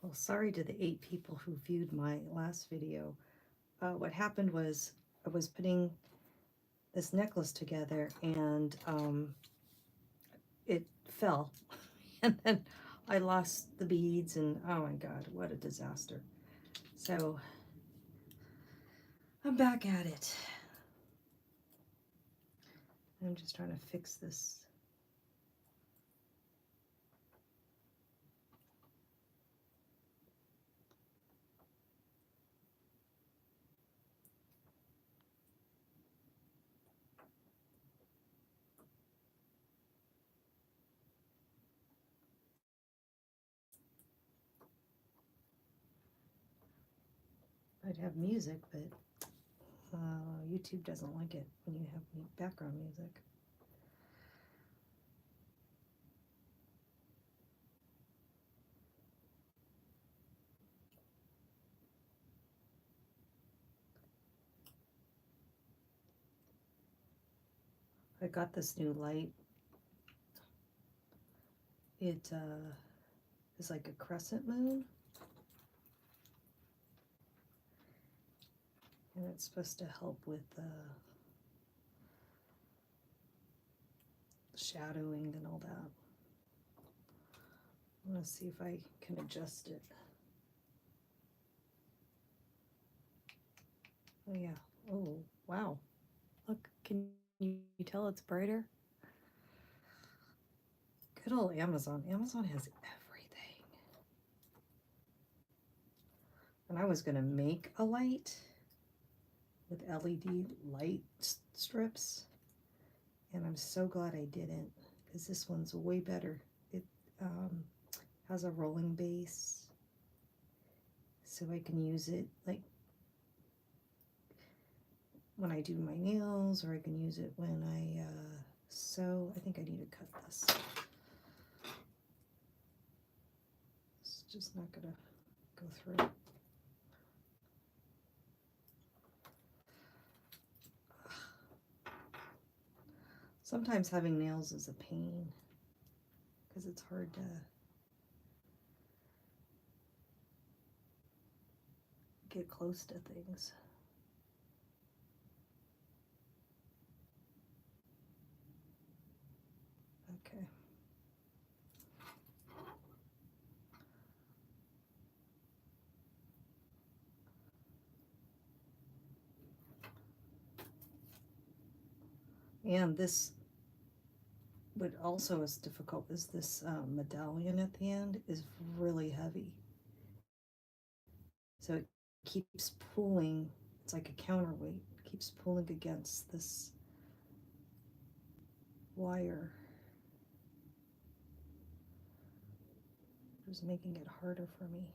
Well, sorry to the 8 people who viewed my last video. What happened was I was putting this necklace together and it fell. And then I lost the beads and oh my God, what a disaster. So I'm back at it. I'm just trying to fix this. I'd have music, but YouTube doesn't like it when you have background music. I got this new light. It is like a crescent moon. And it's supposed to help with shadowing and all that. I'm going to see if I can adjust it. Oh yeah. Oh, wow. Look, can you tell it's brighter? Good old Amazon. Amazon has everything. And I was going to make a light with LED light strips. And I'm so glad I didn't, because this one's way better. It has a rolling base, so I can use it like when I do my nails, or I can use it when I sew. I think I need to cut this. It's just not gonna go through. Sometimes having nails is a pain because it's hard to get close to things. Okay. And this, what also is difficult is this medallion at the end is really heavy. So it keeps pulling, it's like a counterweight, it keeps pulling against this wire. It's making it harder for me.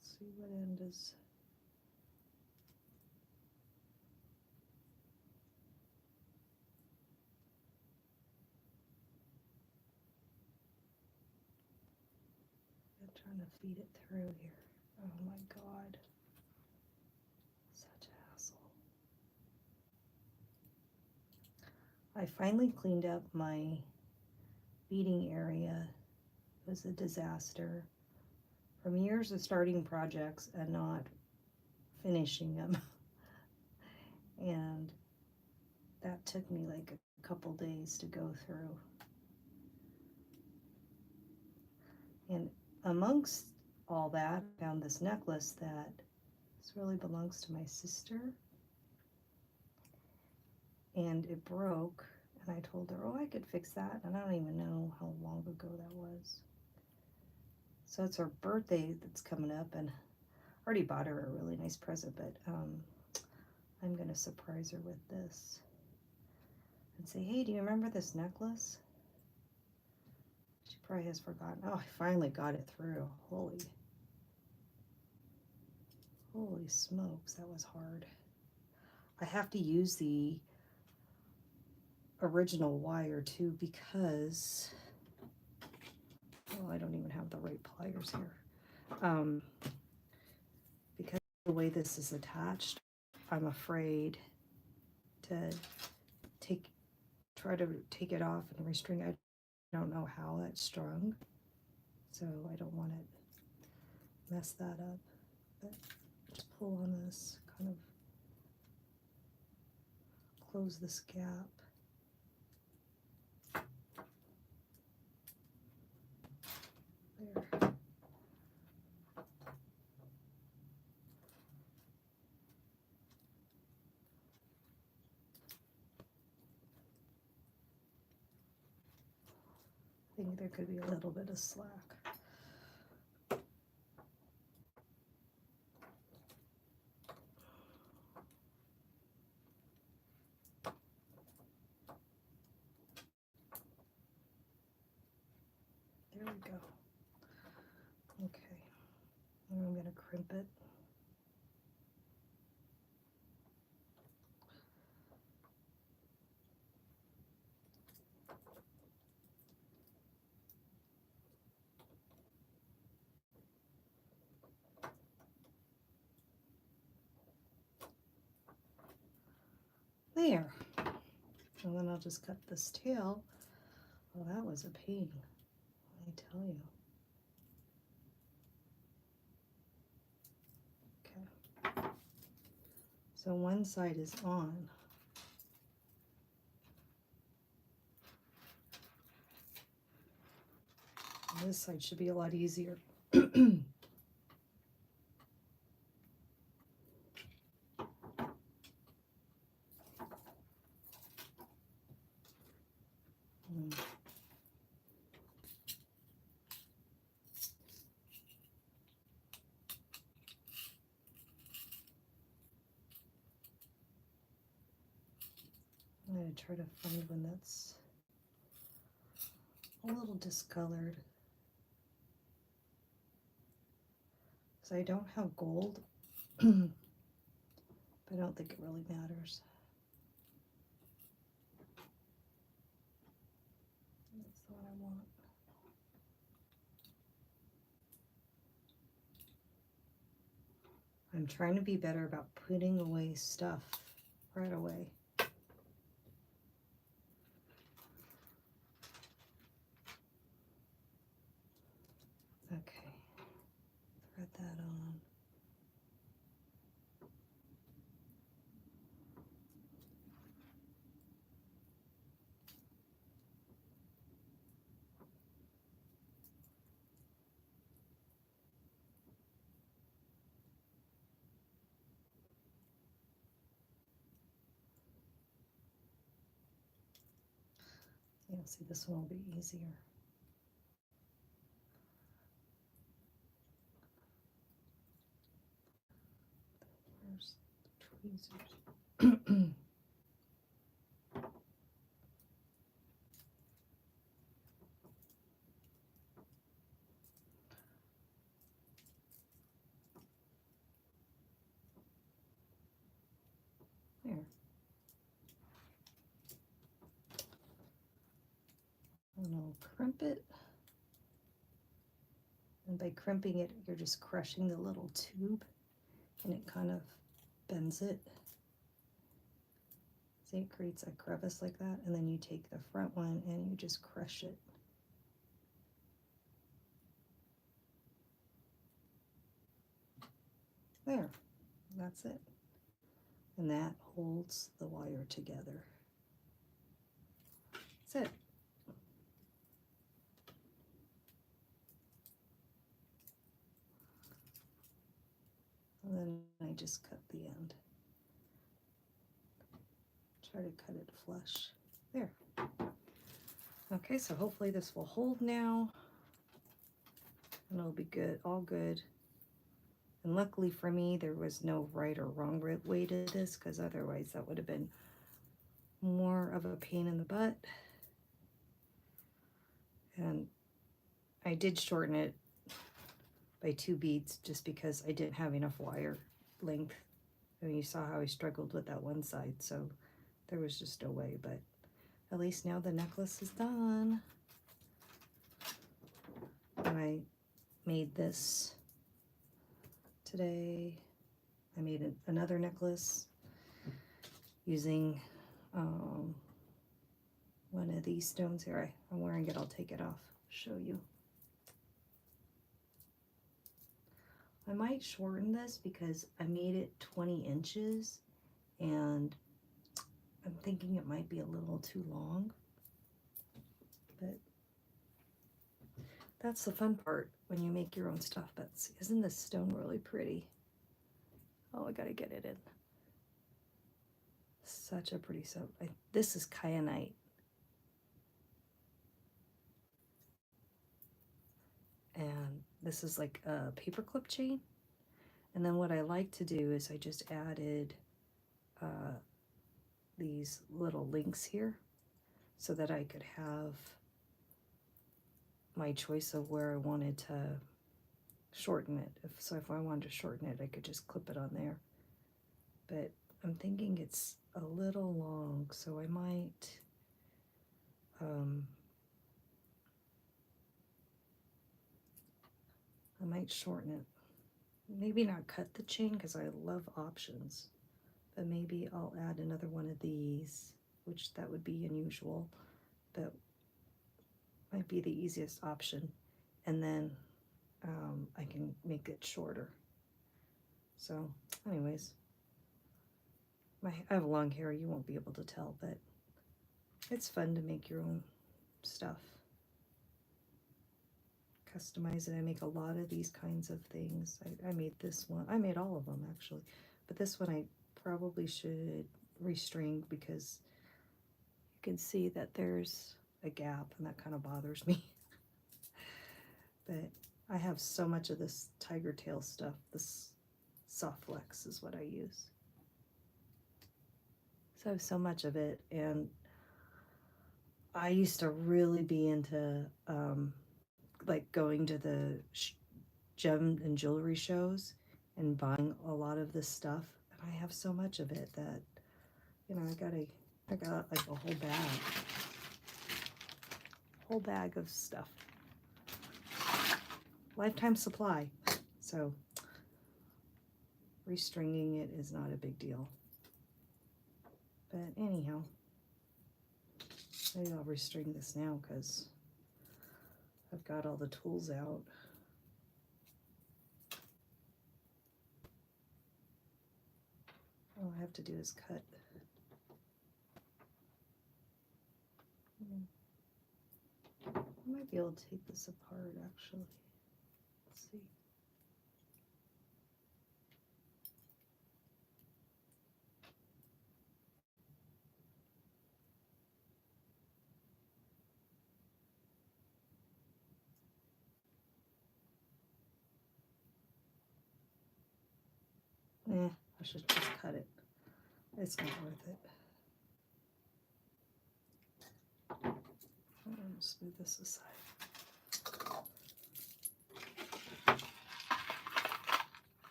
Let's see what end is. I'm trying to feed it through here. Oh my God. Such a hassle. I finally cleaned up my beading area. It was a disaster. From years of starting projects and not finishing them. And that took me like a couple days to go through. And amongst all that, I found this necklace that this really belongs to my sister. And it broke, and I told her, oh, I could fix that. And I don't even know how long ago that was. So it's her birthday that's coming up, and I already bought her a really nice present, but I'm gonna surprise her with this and say, hey, do you remember this necklace? She probably has forgotten. Oh, I finally got it through. Holy smokes, that was hard. I have to use the original wire too, because I don't even have the right pliers here. Because of the way this is attached, I'm afraid to try to take it off and restring. I don't know how that's strung, so I don't want to mess that up. But just pull on this, kind of close this gap. There. I think there could be a little bit of slack. There we go. Okay, and I'm going to crimp it. There. And then I'll just cut this tail. Well, that was a pain, let me tell you. Okay. So one side is on. And this side should be a lot easier. I'm going to try to find one that's a little discolored. Because I don't have gold, but I don't think it really matters. That's the one I want. I'm trying to be better about putting away stuff right away. Okay, thread that on. You'll see this one will be easier. Where's the tweezers? There. And I'll crimp it. And by crimping it, you're just crushing the little tube and it kind of bends it. See, it creates a crevice like that, and then you take the front one and you just crush it. There, that's it. And that holds the wire together. That's it. And then I just cut the end. Try to cut it flush. There. Okay, so hopefully this will hold now. And it'll be good, all good. And luckily for me, there was no right or wrong way to this, because otherwise that would have been more of a pain in the butt. And I did shorten it by 2 beads just because I didn't have enough wire length. I mean, you saw how I struggled with that one side, so there was just no way, but at least now the necklace is done. And I made this today. I made another necklace using um, one of these stones here. I'm wearing it. I'll take it off, show you. I might shorten this because I made it 20 inches and I'm thinking it might be a little too long, but that's the fun part when you make your own stuff. But isn't this stone really pretty? Oh, I gotta get it in. Such a pretty stone. This is kyanite. And this is like a paperclip chain. And then what I like to do is I just added these little links here so that I could have my choice of where I wanted to shorten it. If I wanted to shorten it, I could just clip it on there. But I'm thinking it's a little long, so I might shorten it. Maybe not cut the chain because I love options, but maybe I'll add another one of these, which that would be unusual, but might be the easiest option. And then I can make it shorter. So anyways, I have long hair, you won't be able to tell, but it's fun to make your own stuff. Customize it. I make a lot of these kinds of things. I made this one. I made all of them actually, but this one I probably should restring because you can see that there's a gap and that kind of bothers me. But I have so much of this tiger tail stuff. This soft flex is what I use. So I have so much of it, and I used to really be into like going to the gem and jewelry shows and buying a lot of this stuff. And I have so much of it that, you know, I got like a whole bag of stuff. Lifetime supply. So restringing it is not a big deal. But anyhow, maybe I'll restring this now because I've got all the tools out. All I have to do is cut. I might be able to take this apart actually. Let's see. I should just cut it. It's not worth it. I'm going to smooth this aside.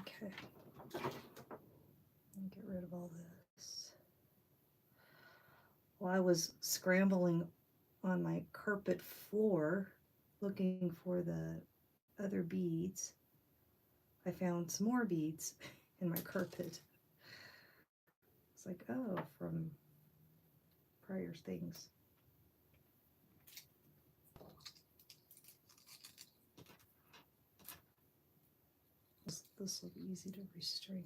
Okay. Get rid of all this. While I was scrambling on my carpet floor looking for the other beads, I found some more beads in my carpet. It's like, oh, from prior things. This will be easy to restring.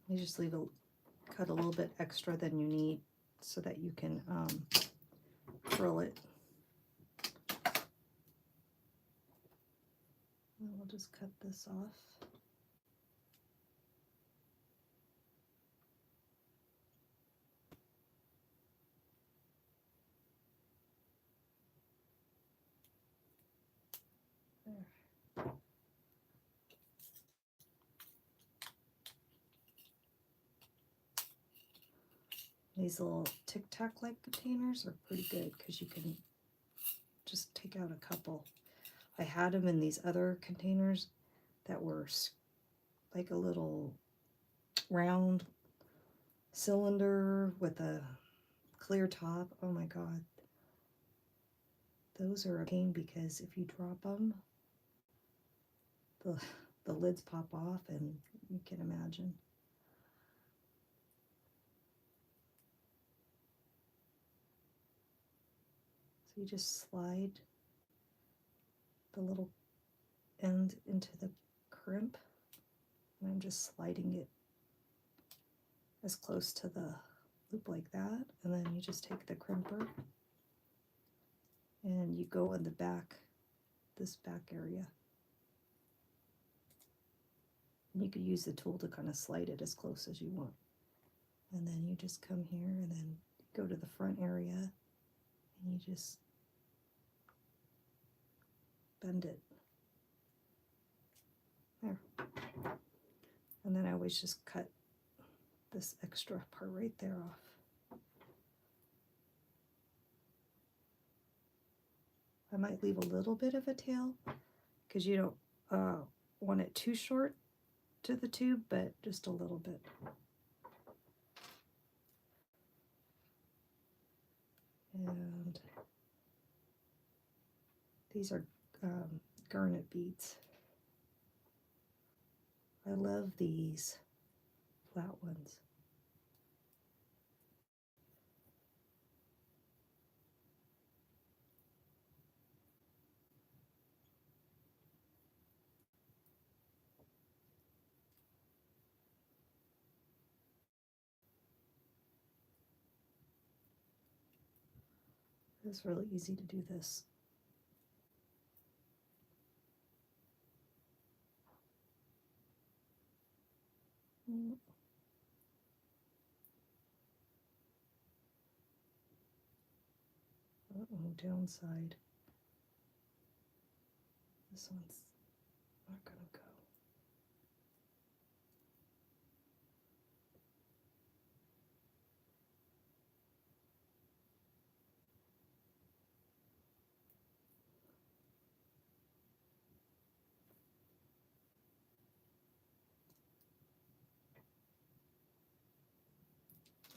You just cut a little bit extra than you need so that you can curl it. And we'll just cut this off. There. These little Tic Tac like containers are pretty good because you can just take out a couple. I had them in these other containers that were like a little round cylinder with a clear top. Oh my God. Those are a pain because if you drop them, the, the lids pop off, and you can imagine. So you just slide the little end into the crimp, and I'm just sliding it as close to the loop like that, and then you just take the crimper and you go in the back, this back area. And you could use the tool to kind of slide it as close as you want. And then you just come here and then go to the front area and you just bend it. There. And then I always just cut this extra part right there off. I might leave a little bit of a tail because you don't want it too short to the tube, but just a little bit. And these are garnet beads. I love these flat ones. It's really easy to do this. Uh-oh, downside. This one's not gonna go.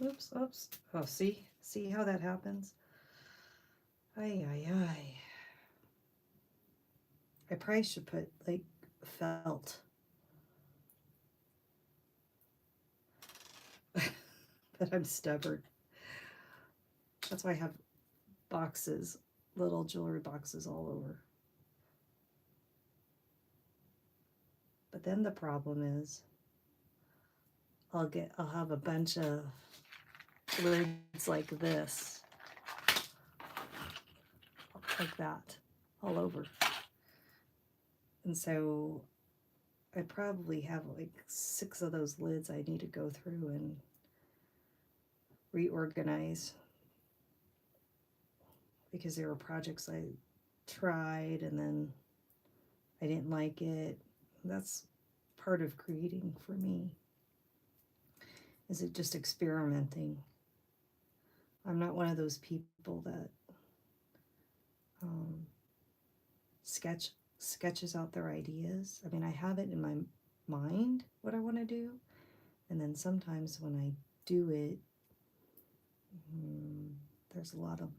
Oops, oops. Oh, see how that happens? Ay, ay, ay. I probably should put like felt. But I'm stubborn. That's why I have boxes, little jewelry boxes all over. But then the problem is I'll have a bunch of lids like this, like that, all over. And so I probably have like 6 of those lids I need to go through and reorganize, because there were projects I tried and then I didn't like it. That's part of creating for me. Is it just experimenting? I'm not one of those people that sketches out their ideas. I mean, I have it in my mind what I want to do, and then sometimes when I do it, there's a lot of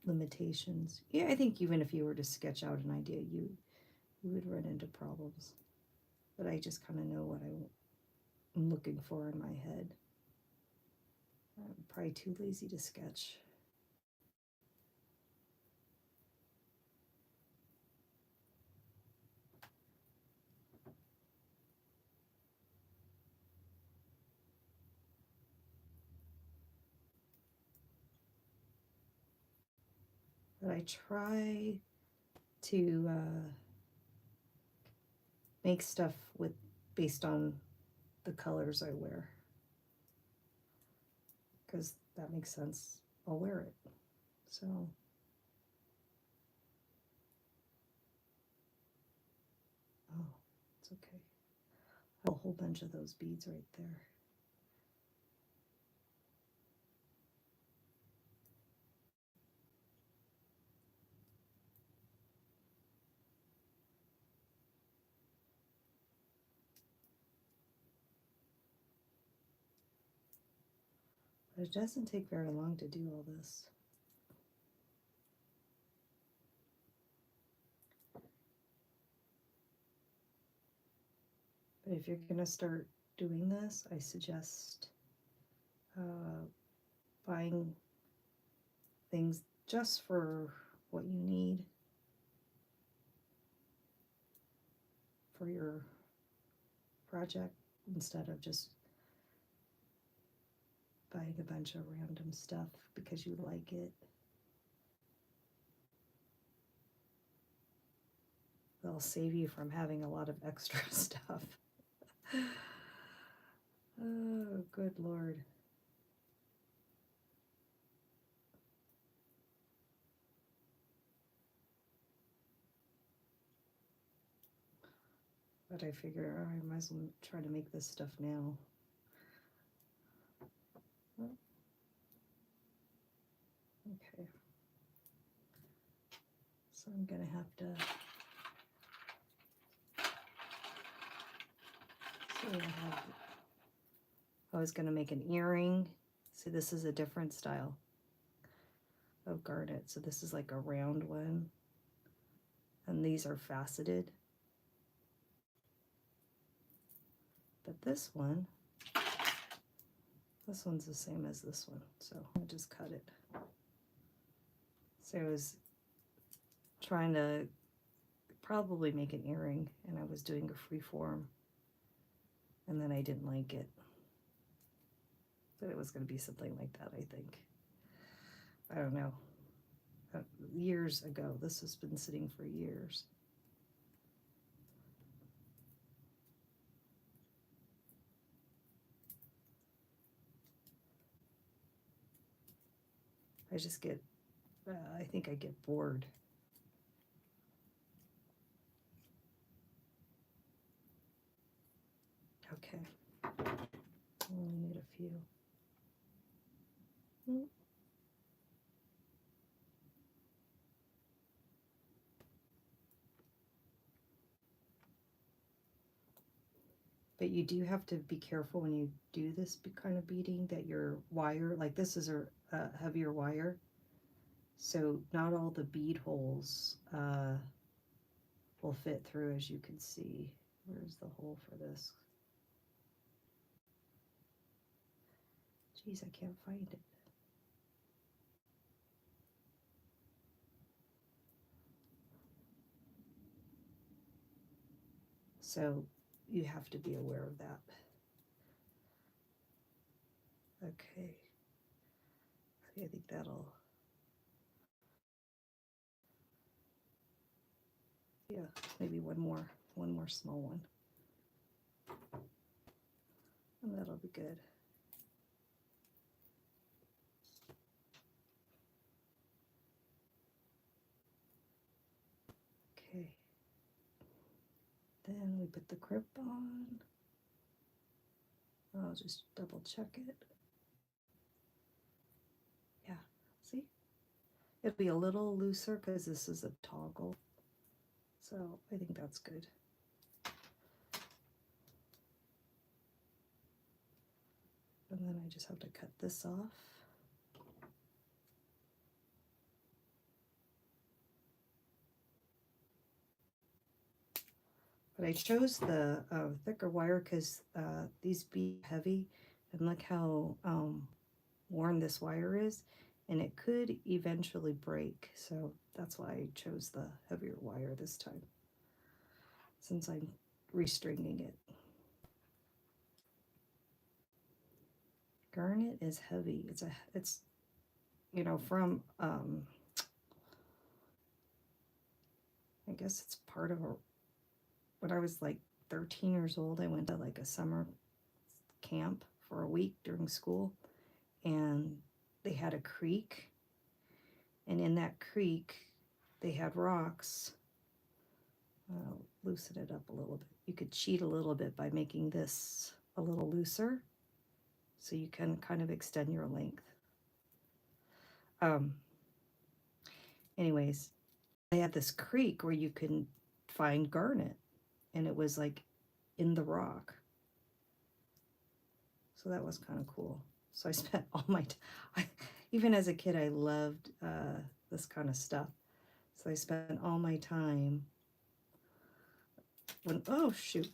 limitations. Yeah, I think even if you were to sketch out an idea, you would run into problems. But I just kind of know what I'm looking for in my head. I'm probably too lazy to sketch. But I try to make stuff based on the colors I wear, because that makes sense. I'll wear it. So oh, it's okay. I have a whole bunch of those beads right there. It doesn't take very long to do all this. But if you're going to start doing this, I suggest buying things just for what you need for your project instead of just buying a bunch of random stuff because you like it. They'll save you from having a lot of extra stuff. Oh, good Lord. But I figure, oh, I might as well try to make this stuff now. Okay. So I'm gonna have to. So I was gonna make an earring. See, this is a different style of garnet. So this is like a round one, and these are faceted. But this one's the same as this one. So I just cut it. So I was trying to probably make an earring, and I was doing a free form, and then I didn't like it. But it was going to be something like that, I think. I don't know. Years ago. This has been sitting for years. I just get, I think I get bored. Okay. I only need a few. But you do have to be careful when you do this kind of beading that your wire, like this is a heavier wire, so not all the bead holes will fit through, as you can see. Where's the hole for this? Geez, I can't find it. So you have to be aware of that. Okay. I think that'll, yeah, maybe one more small one. And that'll be good. Okay. Then we put the grip on. I'll just double check it. Yeah, see? It'll be a little looser because this is a toggle. So I think that's good. And then I just have to cut this off. But I chose the thicker wire because these be heavy, and look how worn this wire is, and it could eventually break. So that's why I chose the heavier wire this time, since I'm restringing it. Garnet is heavy. It's you know, from I guess it's part of when I was like 13 years old, I went to like a summer camp for a week during school, and they had a creek, and in that creek they had rocks. I'll loosen it up a little bit. You could cheat a little bit by making this a little looser, so you can kind of extend your length. Anyways, they had this creek where you can find garnet, and it was like in the rock. So that was kind of cool. So I spent all my time, even as a kid, I loved this kind of stuff. So I spent all my time when, oh shoot,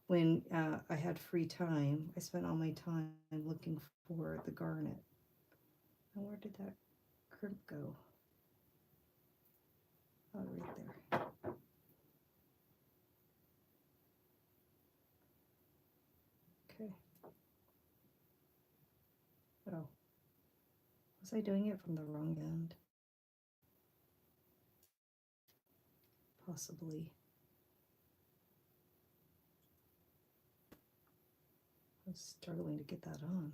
when I had free time, I spent all my time looking for the garnet. And where did that crimp go? Oh, right there. Okay. Oh, was I doing it from the wrong end? Possibly. I was struggling to get that on.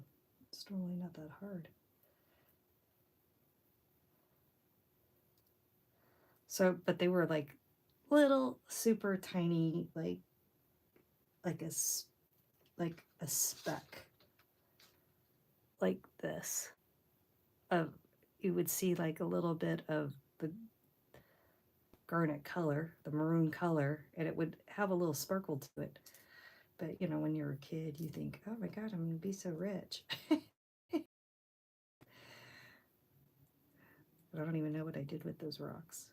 It's normally not that hard. So, but they were like little, super tiny, like a speck, like this. Of you would see like a little bit of the garnet color, the maroon color, and it would have a little sparkle to it. But you know, when you're a kid, you think, "Oh my God, I'm gonna be so rich." But I don't even know what I did with those rocks.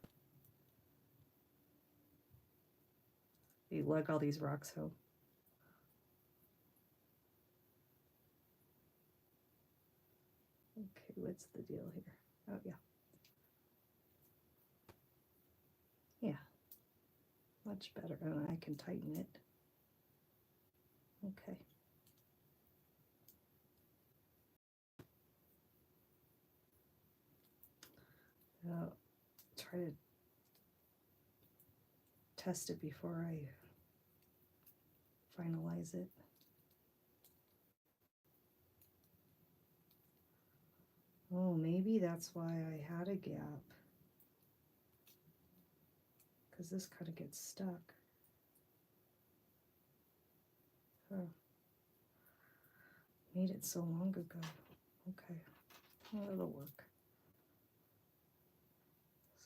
You lug all these rocks home. Okay, what's the deal here? Oh, yeah. Yeah, much better. And I can tighten it. Okay. I'll try to test it before I finalize it. Oh, maybe that's why I had a gap. Because this kind of gets stuck. Oh. Made it so long ago. Okay. Well, that'll work.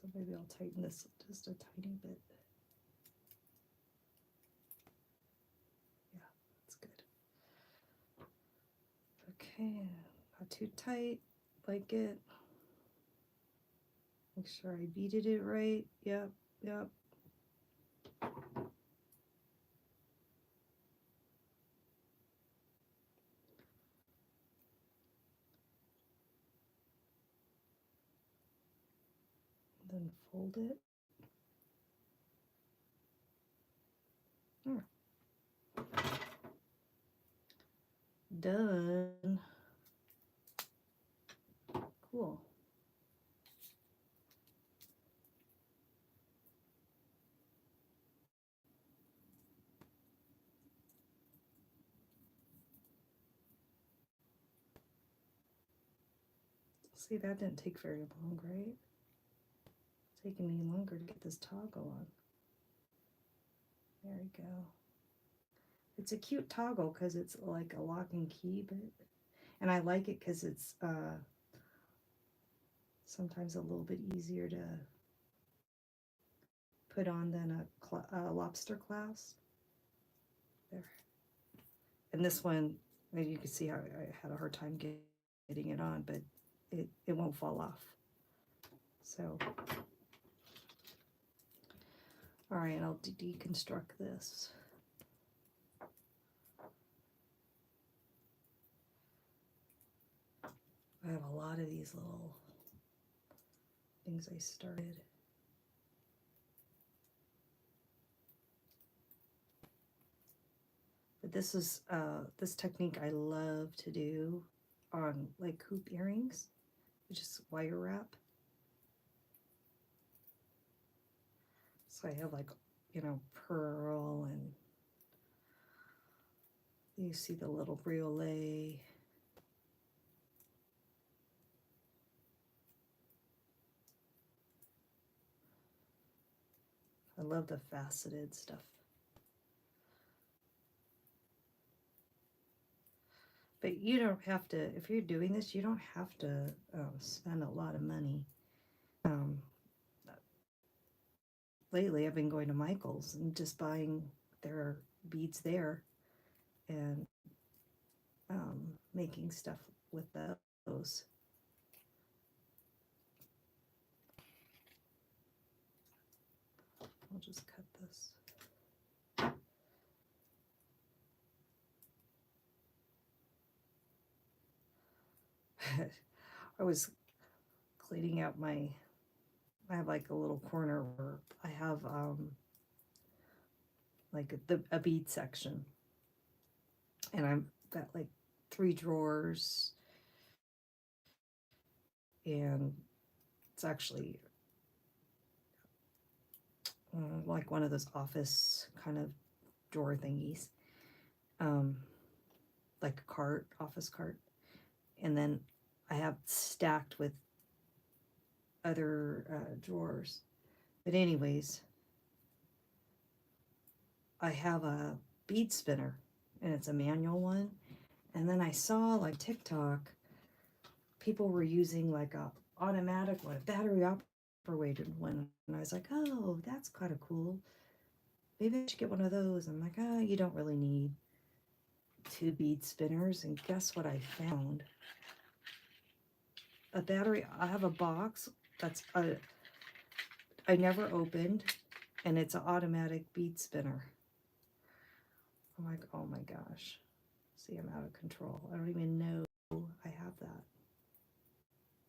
So maybe I'll tighten this just a tiny bit. Yeah, that's good. Okay, not too tight, like it. Make sure I beaded it right. Yep, yep. Then fold it. Done. Cool. See, that didn't take very long, right? It's taking me longer to get this toggle on. There we go. It's a cute toggle because it's like a lock and key, and I like it because it's sometimes a little bit easier to put on than a lobster clasp. There. And this one, you can see how I had a hard time getting it on, but it won't fall off. So, all right, I'll deconstruct this. I have a lot of these little things I started. But this is this technique I love to do on like hoop earrings, which is wire wrap. So I have like, you know, pearl, and you see the little briolette. I love the faceted stuff. But you don't have to, if you're doing this, you don't have to spend a lot of money. Lately, I've been going to Michael's and just buying their beads there and making stuff with those. I'll just cut this. I was cleaning out I have like a little corner where I have like a bead section, and I've got like 3 drawers, and it's actually like one of those office kind of drawer thingies, like a cart, office cart, and then I have stacked with other drawers. But anyways, I have a bead spinner, and it's a manual one. And then I saw like TikTok, people were using like a automatic one, a battery operated one, and I was like, oh, that's kind of cool. Maybe I should get one of those. I'm like, you don't really need 2 bead spinners. And guess what I found? A battery. I have a box that's I never opened, and it's an automatic bead spinner. I'm like, oh my gosh. See, I'm out of control. I don't even know I have that.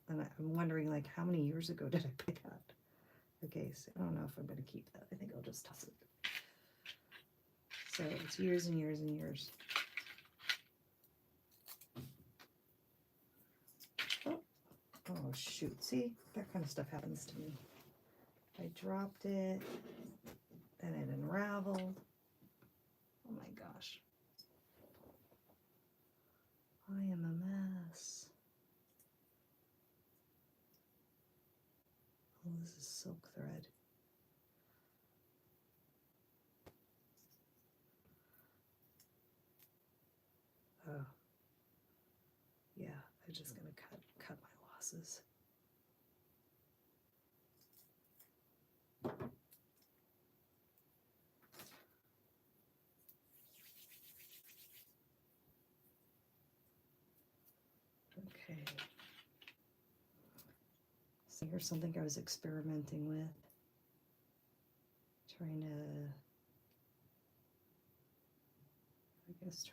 And I'm wondering, like, how many years ago did I pick that? Okay, so I don't know if I'm going to keep that. I think I'll just toss it. So it's years and years and years. Oh shoot, see? That kind of stuff happens to me. I dropped it, then it unraveled. Oh my gosh. I am a mess. Oh, this is silk thread. Oh. Yeah, I'm just gonna cut my losses. Okay. So here's something I was experimenting with. Trying to, I guess,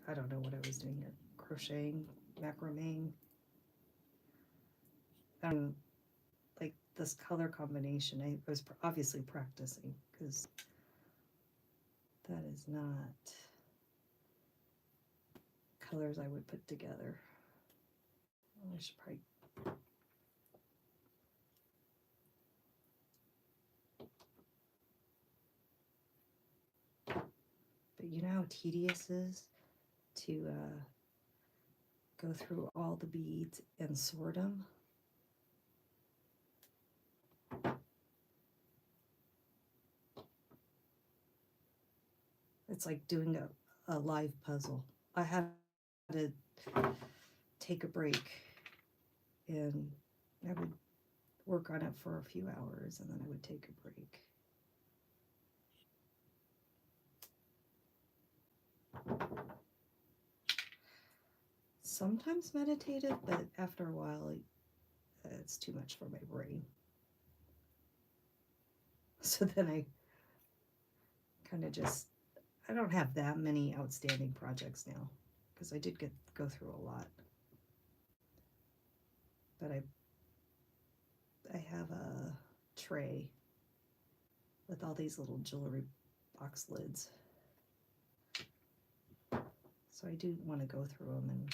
I don't know what I was doing here. Crocheting, macrameing. Like this color combination, I was obviously practicing, because that is not colors I would put together. I should probably. But you know how tedious it is to go through all the beads and sort them? It's like doing a live puzzle. I had to take a break, and I would work on it for a few hours, and then I would take a break. Sometimes meditative, but after a while, it's too much for my brain. So then I kind of I don't have that many outstanding projects now, because I did go through a lot. But I have a tray with all these little jewelry box lids. So I do want to go through them and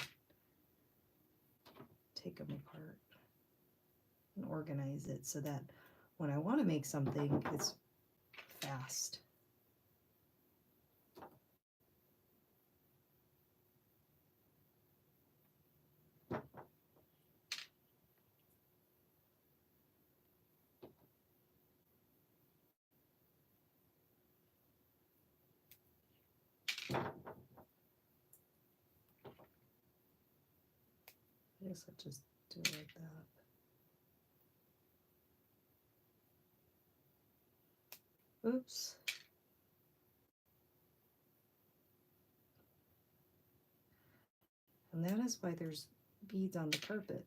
take them apart and organize it so that when I want to make something, it's fast. I guess I'll just do it like that. Oops. And that is why there's beads on the carpet.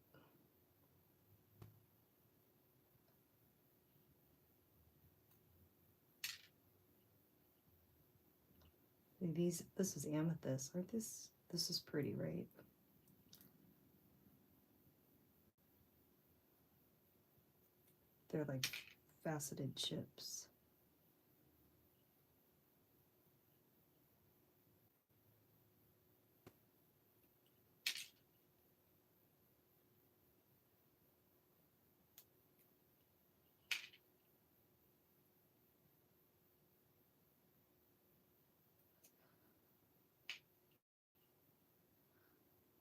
This is amethyst. This is pretty, right? They're like faceted chips.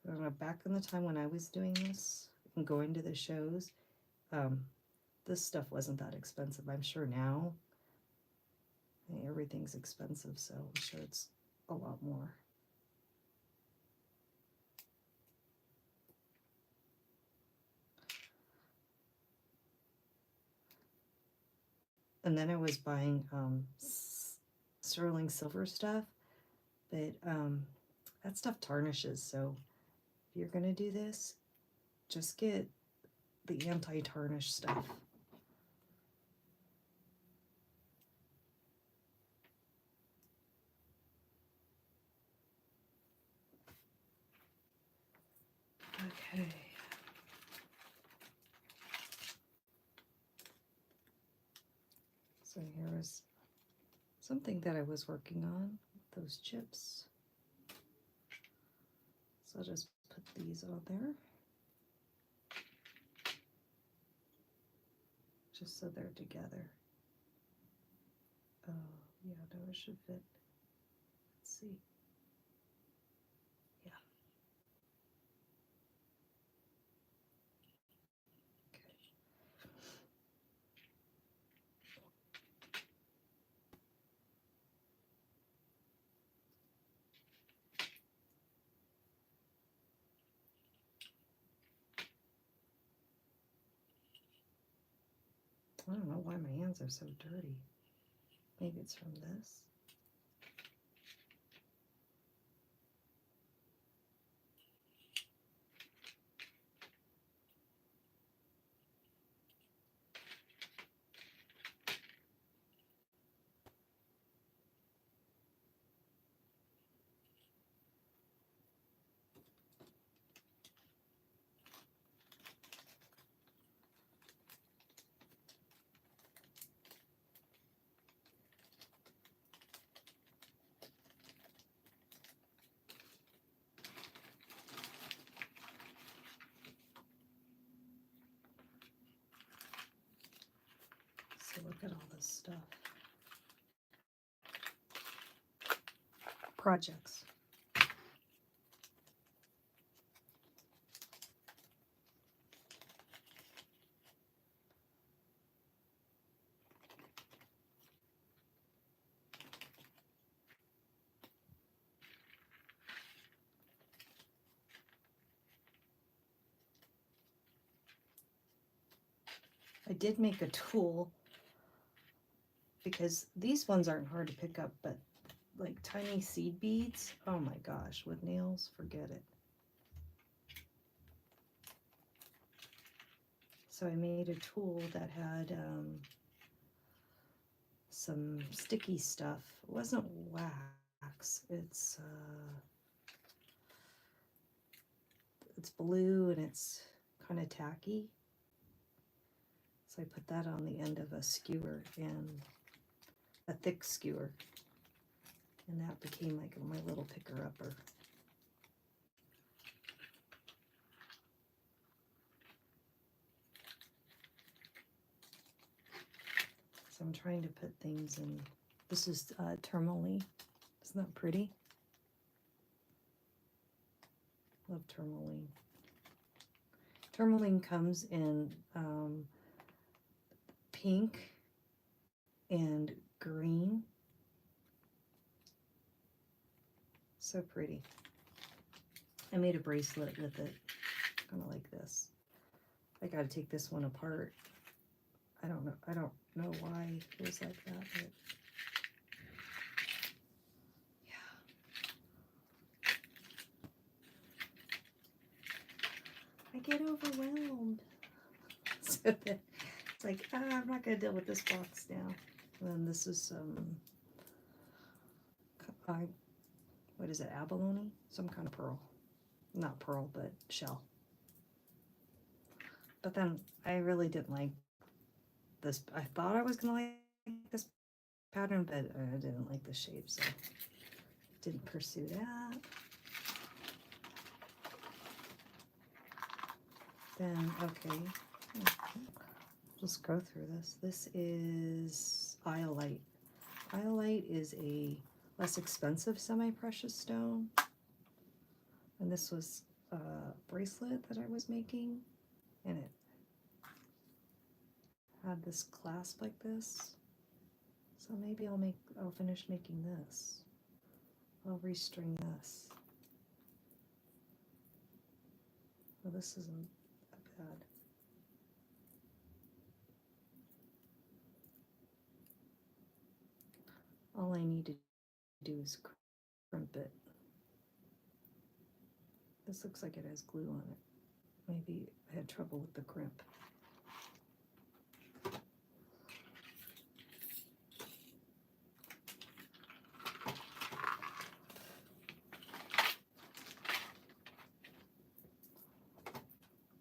I don't know, back in the time when I was doing this and going to the shows, this stuff wasn't that expensive. I'm sure now everything's expensive, so I'm sure it's a lot more. And then I was buying sterling silver stuff, but that stuff tarnishes. So if you're gonna do this, just get the anti-tarnish stuff. Okay. So here is something that I was working on, those chips. So I'll just put these on there, just so they're together. Oh, yeah, no, it should fit. Let's see. Yeah. I don't know why my hands are so dirty. Maybe it's from this. So look at all this stuff. Projects. I did make a tool because these ones aren't hard to pick up, but like tiny seed beads, oh my gosh, with nails, forget it. So I made a tool that had some sticky stuff. It wasn't wax, it's blue and it's kind of tacky. So I put that on the end of a skewer, and a thick skewer, and that became like my little picker-upper. So I'm trying to put things in. This is tourmaline. Isn't that pretty? Love tourmaline. Tourmaline comes in pink and green. So pretty. I made a bracelet with it, kind of like this. I got to take this one apart. I don't know why it was like that, but yeah. get overwhelmed. So then it's like, I'm not going to deal with this box now. And then this is what is it, abalone? Some kind of pearl. Not pearl, but shell. But then I really didn't like this. I thought I was going to like this pattern, but I didn't like the shape, so didn't pursue that. Then, okay, just go through this. This is iolite. Iolite is a less expensive semi-precious stone. And this was a bracelet that I was making, and it had this clasp like this. So maybe I'll finish making this. I'll restring this. Well, this isn't bad. All I need to do is crimp it. This looks like it has glue on it. Maybe I had trouble with the crimp.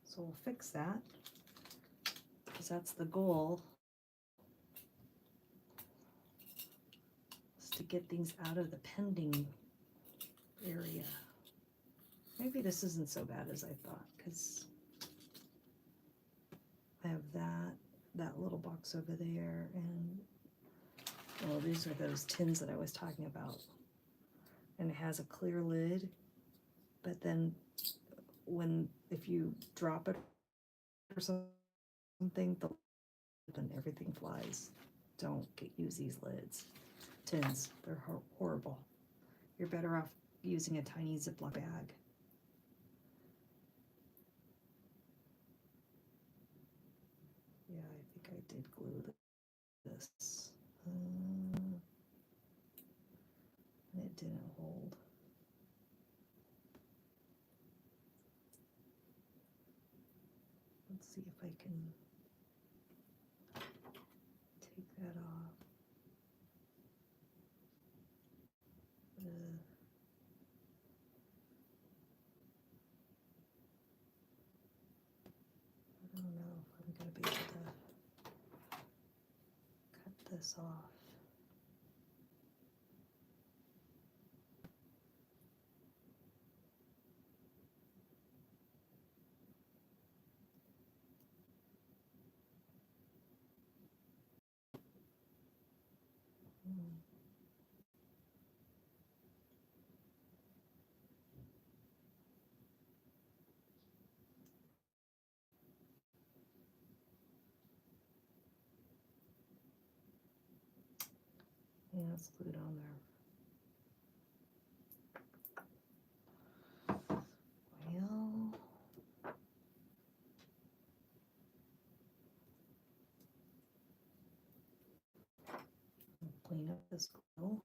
So we'll fix that, because that's the goal, is to get things out of the pending area. Maybe this isn't so bad as I thought, because I have that little box over there, and well, these are those tins that I was talking about. And it has a clear lid, but then if you drop it or something, then everything flies. Don't use these tins. They're horrible. You're better off using a tiny Ziploc bag. Yeah, I think I did glue this. And it didn't hold. Let's see if I can take that off. I don't know if I'm going to be able to cut this off. Yeah, it's glued on there. Well, clean up this glue.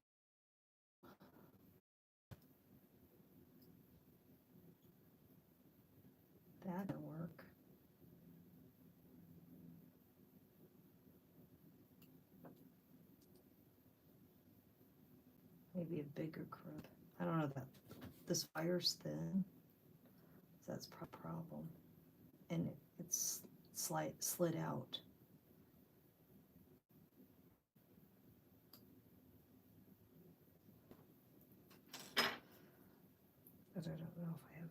That didn't work. Maybe a bigger crimp. I don't know that this wire's thin. So that's a problem. And it's slid out. But I don't know if I have it.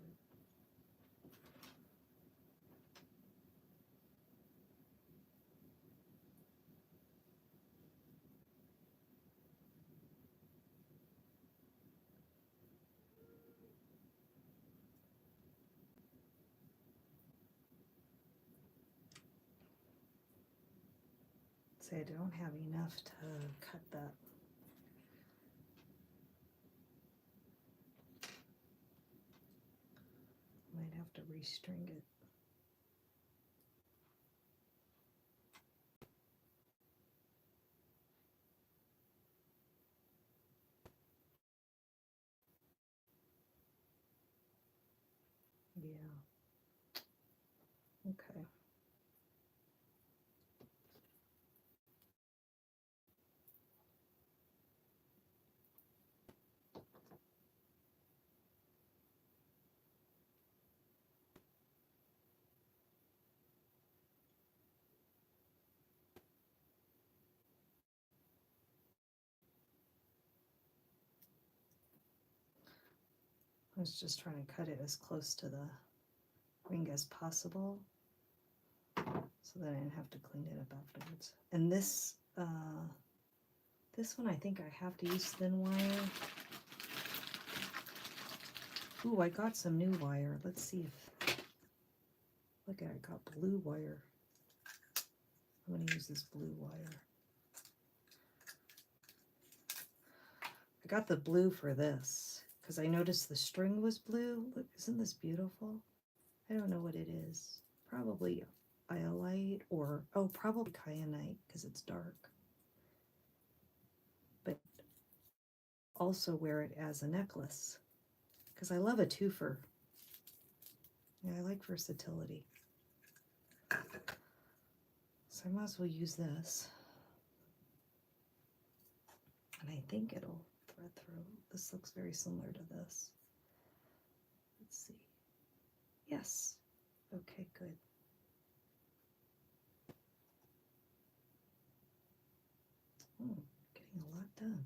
See, I don't have enough to cut that. Might have to restring it. Yeah. I was just trying to cut it as close to the ring as possible so that I didn't have to clean it up afterwards. And this one I think I have to use thin wire. Ooh, I got some new wire. Let's see if, look at it, I got blue wire. I'm going to use this blue wire. I got the blue for this because I noticed the string was blue. Look, isn't this beautiful? I don't know what it is. Probably iolite or, oh, probably kyanite because it's dark. But also wear it as a necklace because I love a twofer. Yeah, I like versatility. So I might as well use this. And I think it'll thread through. This looks very similar to this. Let's see. Yes. Okay, good. Oh, getting a lot done.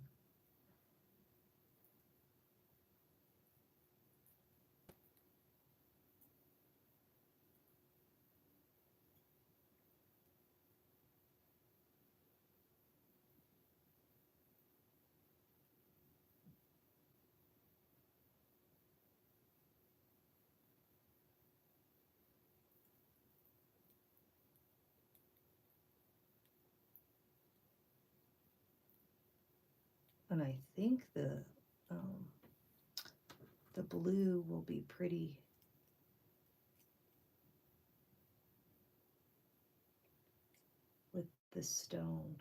And I think the blue will be pretty with this stone.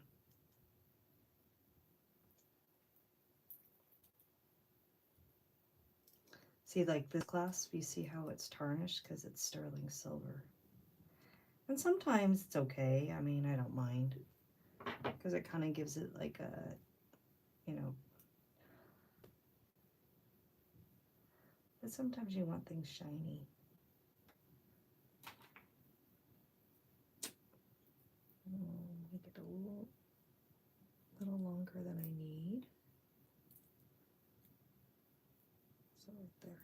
See, like this clasp, you see how it's tarnished because it's sterling silver. And sometimes it's okay. I mean, I don't mind because it kind of gives it like a, you know, but sometimes you want things shiny. Make it a little longer than I need. So right there.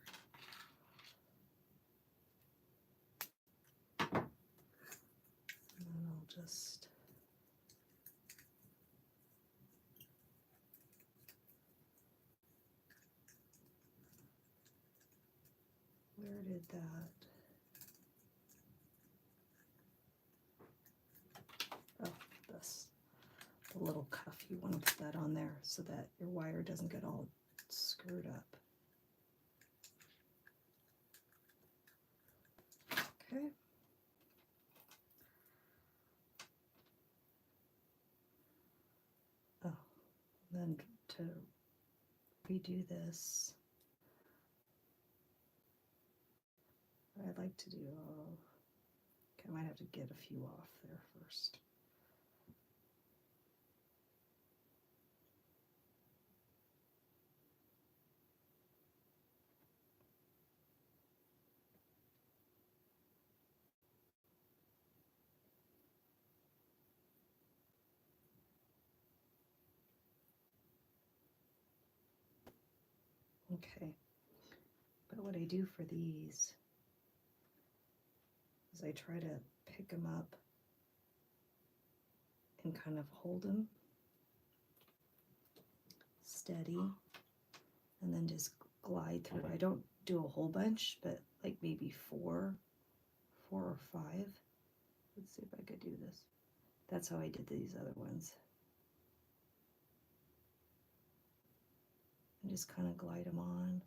And then I'll just where did that? Oh, this. The little cuff, you want to put that on there so that your wire doesn't get all screwed up. Okay. Oh, then to redo this, I'd like to do, okay, I might have to get a few off there first. Okay, but what I do for these is I try to pick them up and kind of hold them steady and then just glide through. I don't do a whole bunch, but like maybe four or five. Let's see if I could do this. That's how I did these other ones. And just kind of glide them on.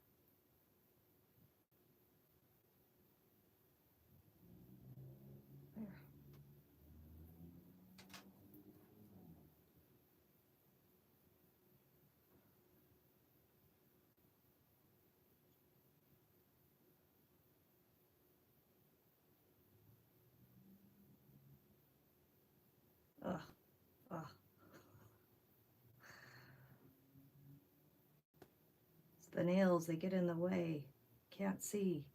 There. Ugh, ugh. It's the nails, they get in the way. Can't see.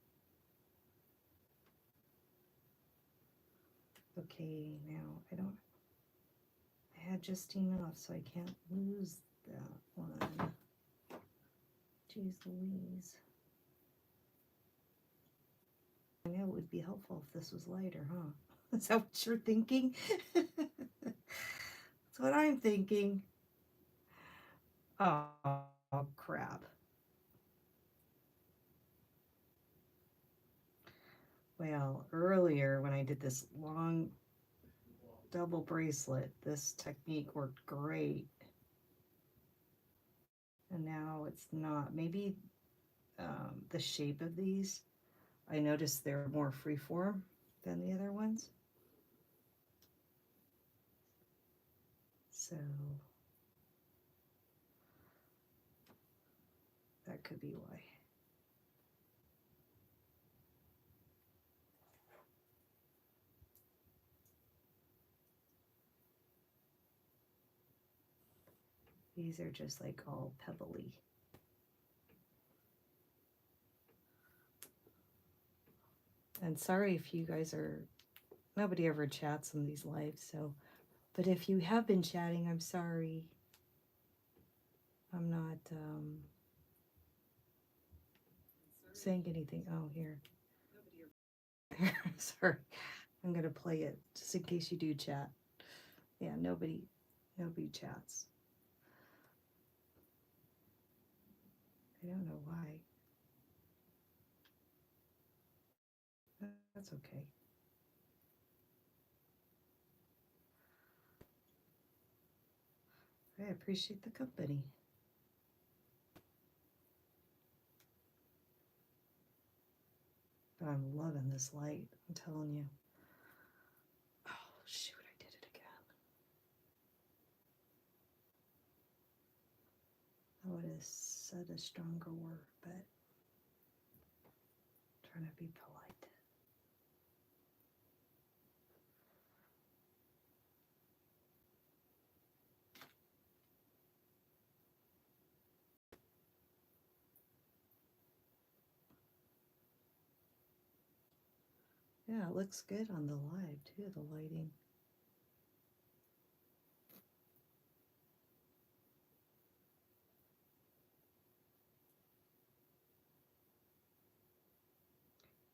Okay, now I had just enough, so I can't lose that one. Jeez Louise. know it would be helpful if this was lighter, huh? Is that what you're thinking? That's what I'm thinking. Oh, crap. Well, earlier when I did this long double bracelet, this technique worked great. And now it's not. Maybe the shape of these, I noticed they're more freeform than the other ones. So that could be why. These are just like all pebbly. And sorry if you guys are, nobody ever chats on these lives, so, but if you have been chatting, I'm sorry. I'm not saying anything. Oh, here. Sorry. I'm going to play it just in case you do chat. Yeah, nobody chats. I don't know why. That's okay. I appreciate the company. But I'm loving this light, I'm telling you. Oh, shoot, I did it again. I would have said a stronger word, but I'm trying to be polite. Yeah, it looks good on the live too, the lighting.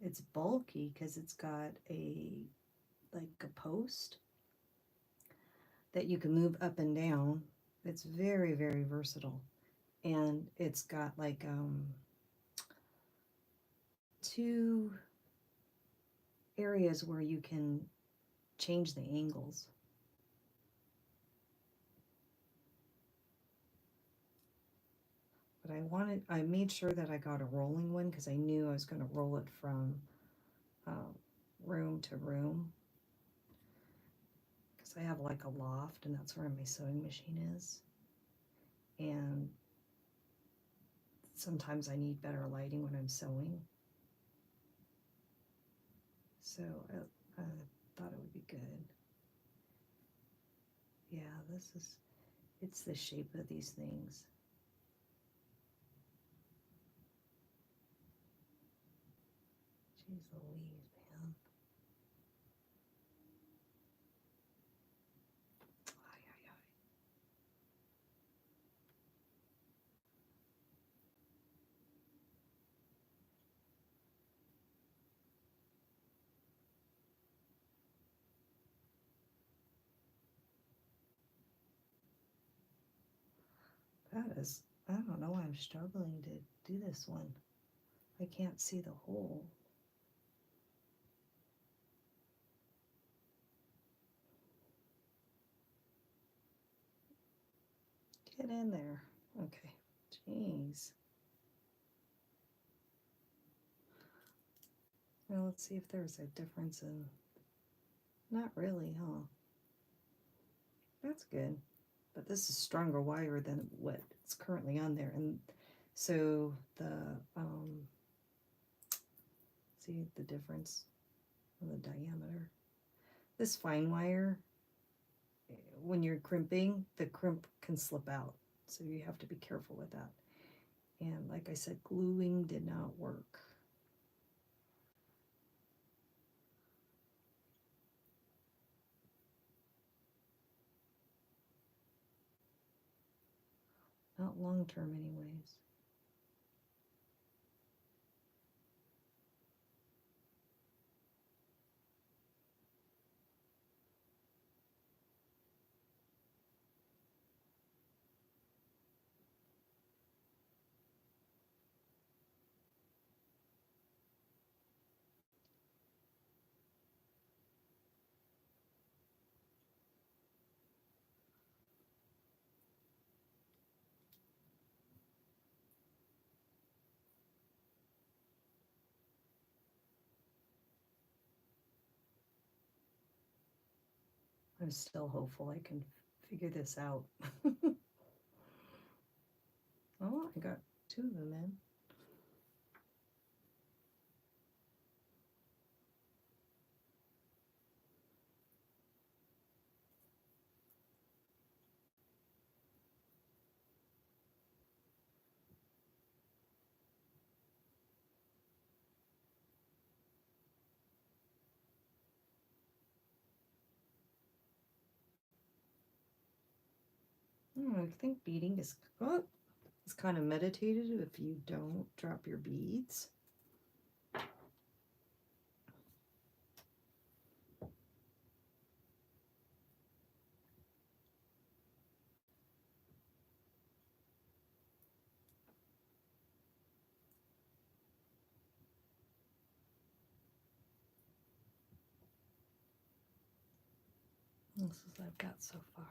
It's bulky because it's got like a post that you can move up and down. It's very, very versatile. And it's got like two areas where you can change the angles. But I made sure that I got a rolling one because I knew I was going to roll it from room to room. Because I have like a loft and that's where my sewing machine is. And sometimes I need better lighting when I'm sewing. So I thought it would be good. Yeah, it's the shape of these things. Jeez Louise, man. Ay, ay, ay. That is, I don't know why I'm struggling to do this one. I can't see the hole. Get in there. Okay. Jeez. Well, let's see if there's a difference in... Not really, huh? That's good. But this is stronger wire than what's currently on there. And so see the difference in the diameter. This fine wire, when you're crimping, the crimp can slip out. So you have to be careful with that. And like I said, gluing did not work. Not long term anyways. I'm still hopeful I can figure this out. Oh, I got 2 of them in. I think beading is it's kind of meditative if you don't drop your beads. This is what I've got so far.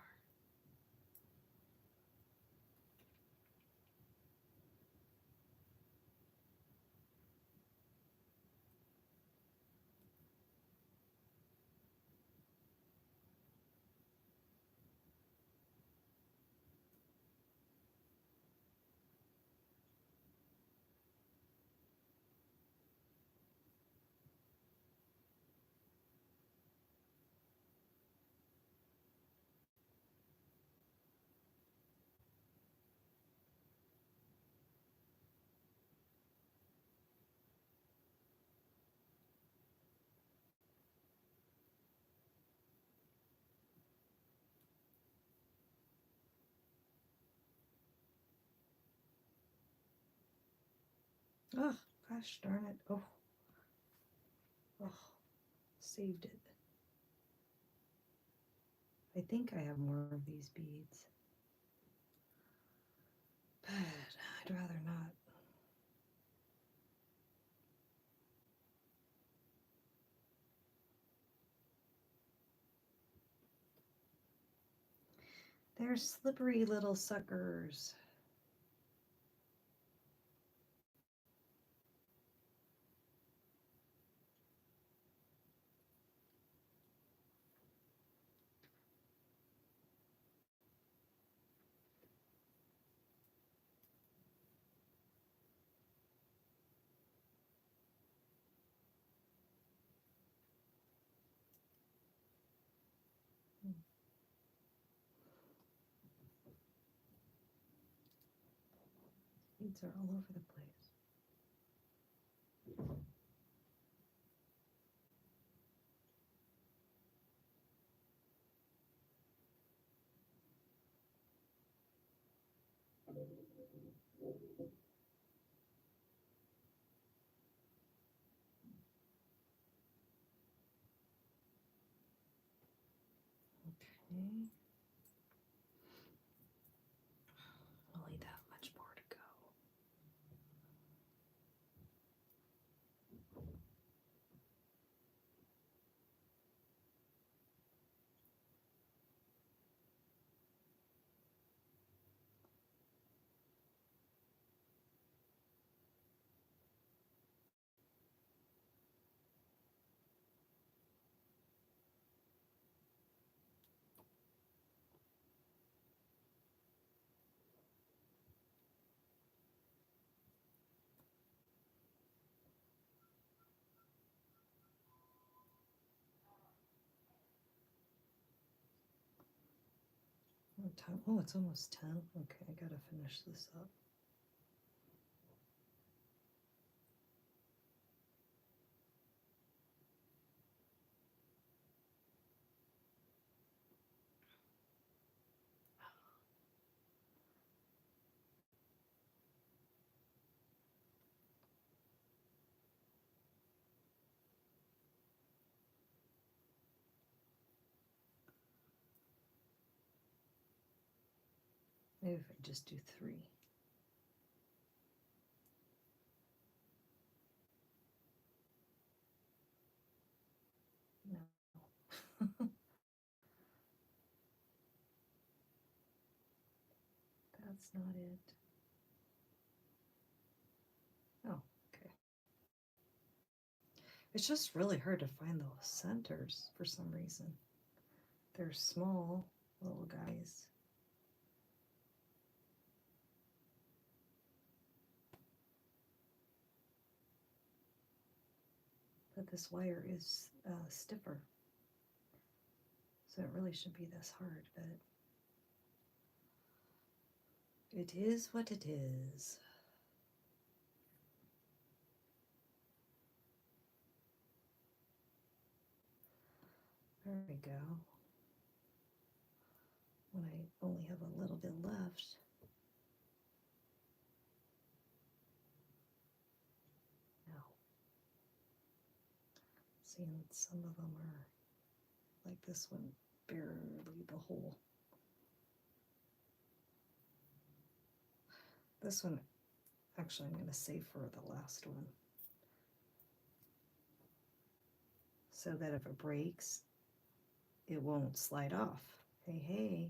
Oh, gosh darn it. Oh, saved it. I think I have more of these beads, but I'd rather not. They're slippery little suckers. Beads are all over the place. Okay. Only that much more to go. What time? Oh, it's almost 10. Okay, I gotta finish this up. Maybe if I just do 3. No. That's not it. Oh, okay. It's just really hard to find those centers for some reason. They're small little guys. But this wire is stiffer. So it really should be this hard, but it is what it is. There we go. When I only have a little bit left. Now, seeing some of them are like this one, barely the whole. This one, actually, I'm going to save for the last one. So that if it breaks, it won't slide off. Hey, hey.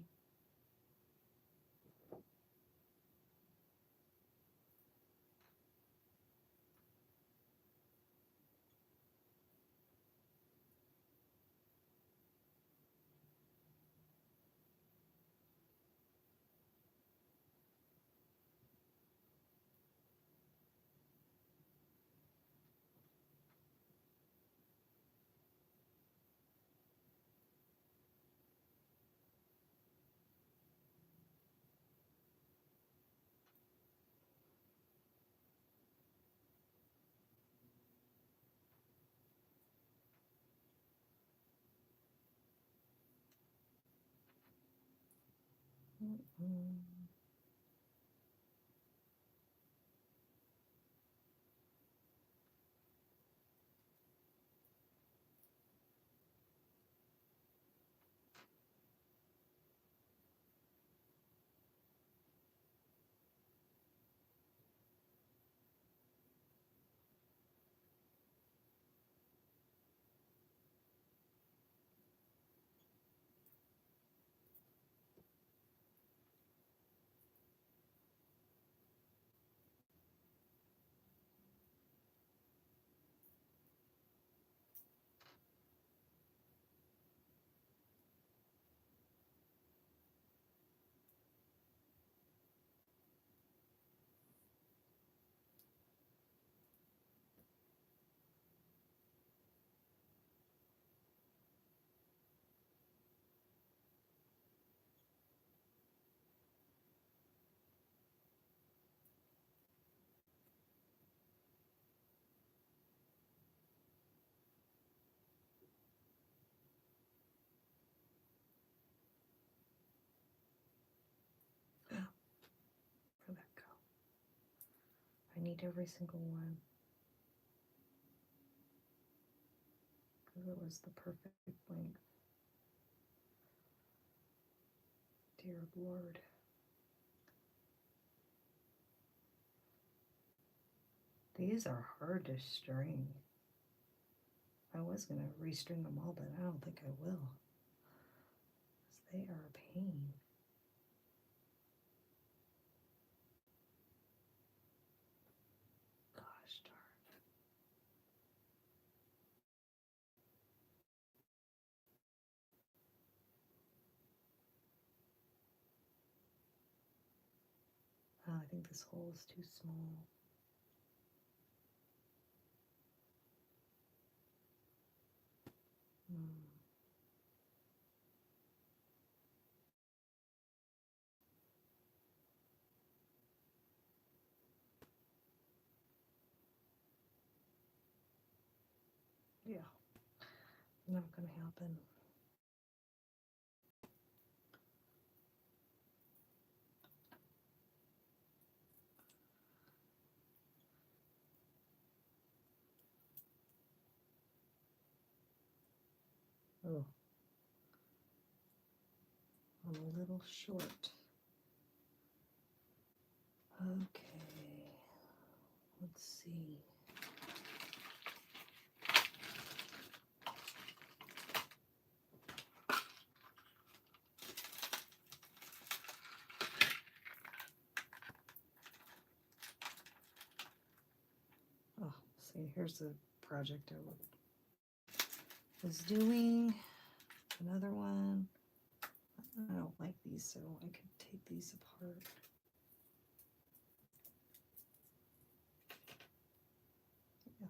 Where'd that go? I need every single one. Because it was the perfect length. Dear Lord. These are hard to string. I was going to restring them all, but I don't think I will. Because they are a pain. Gosh darn. Oh, I think this hole is too small. Yeah, not going to happen. Oh, I'm a little short. Okay, let's see. Oh, see, here's the project I was doing. Another one. I don't like these, so I could take these apart. Yeah.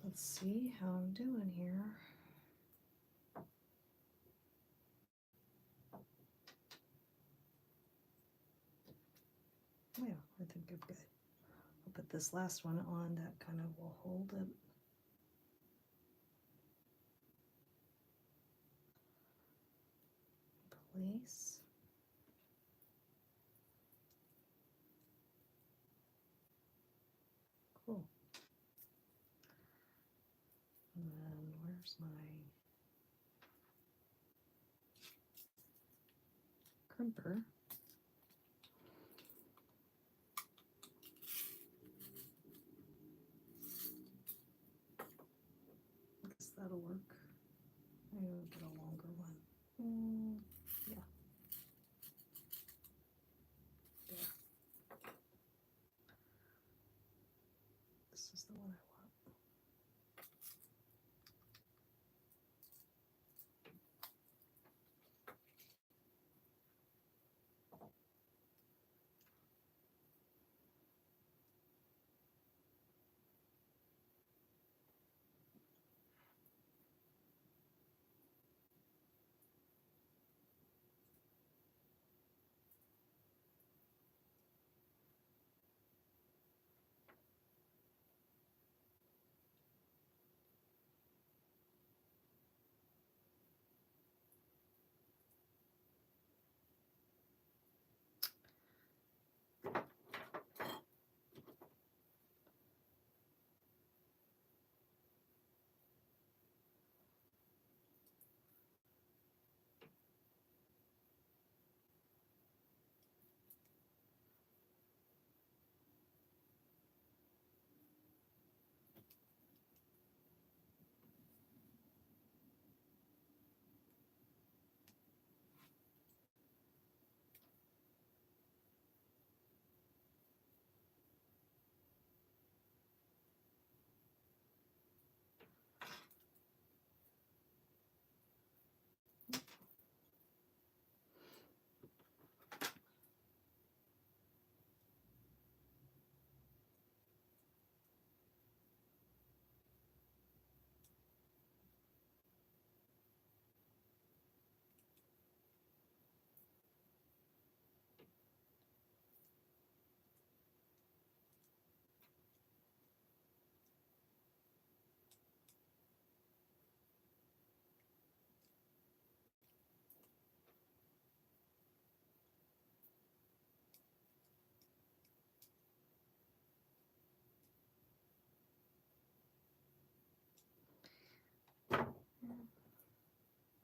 Let's see how I'm doing here. Yeah, I think I'm good. I'll put this last one on that kind of will hold it. Place. Cool. And then where's my crimper? I guess that'll work. Maybe we'll get a longer one. Yeah. There. This is the one I want.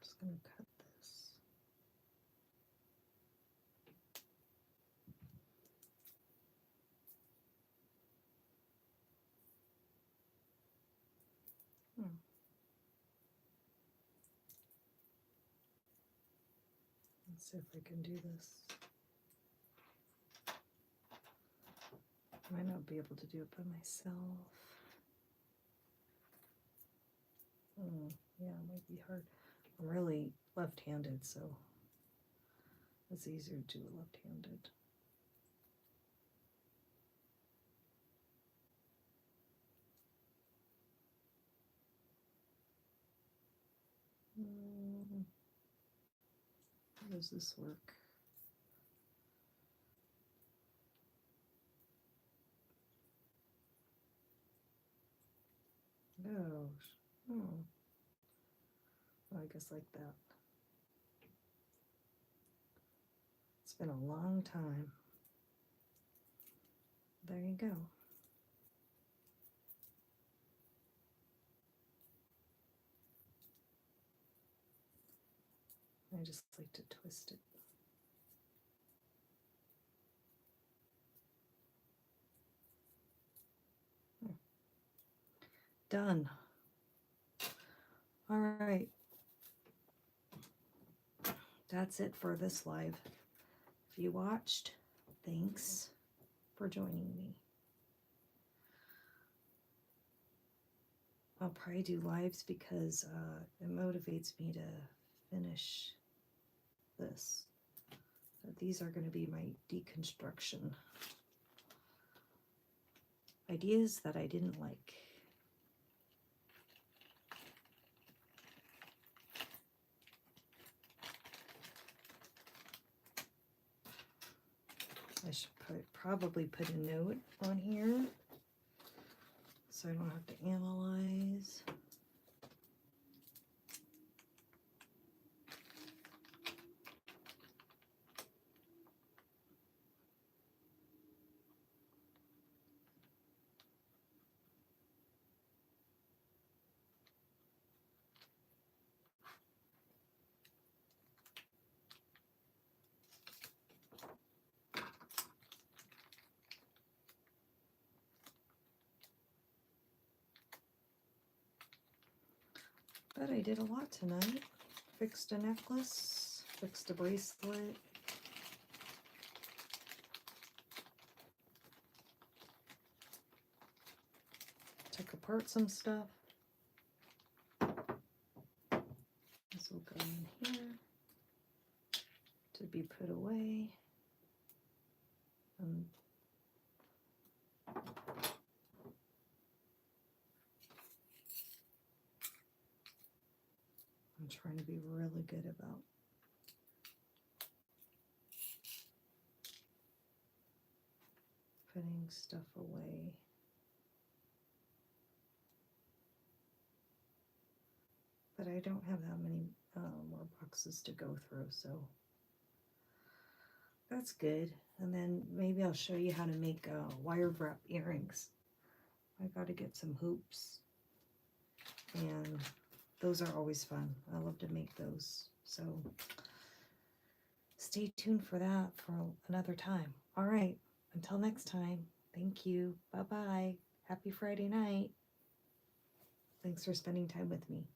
Just gonna cut this. Let's see if I can do this. I might not be able to do it by myself. Yeah, it might be hard. I'm really left-handed, so it's easier to do it left-handed. How does this work? Oh, oh. Well, I guess like that. It's been a long time. There you go. I just like to twist it. Done. All right. That's it for this live. If you watched, thanks for joining me. I'll probably do lives because it motivates me to finish this. But these are going to be my deconstruction ideas that I didn't like. I should probably put a note on here so I don't have to analyze. But I did a lot tonight. Fixed a necklace, fixed a bracelet. Took apart some stuff. This will go in here to be put away. I'm trying to be really good about putting stuff away. But I don't have that many more boxes to go through, so that's good. And then maybe I'll show you how to make wire wrap earrings. I got to get some hoops, and those are always fun. I love to make those. So stay tuned for that for another time. All right, until next time, thank you. Bye-bye. Happy Friday night. Thanks for spending time with me.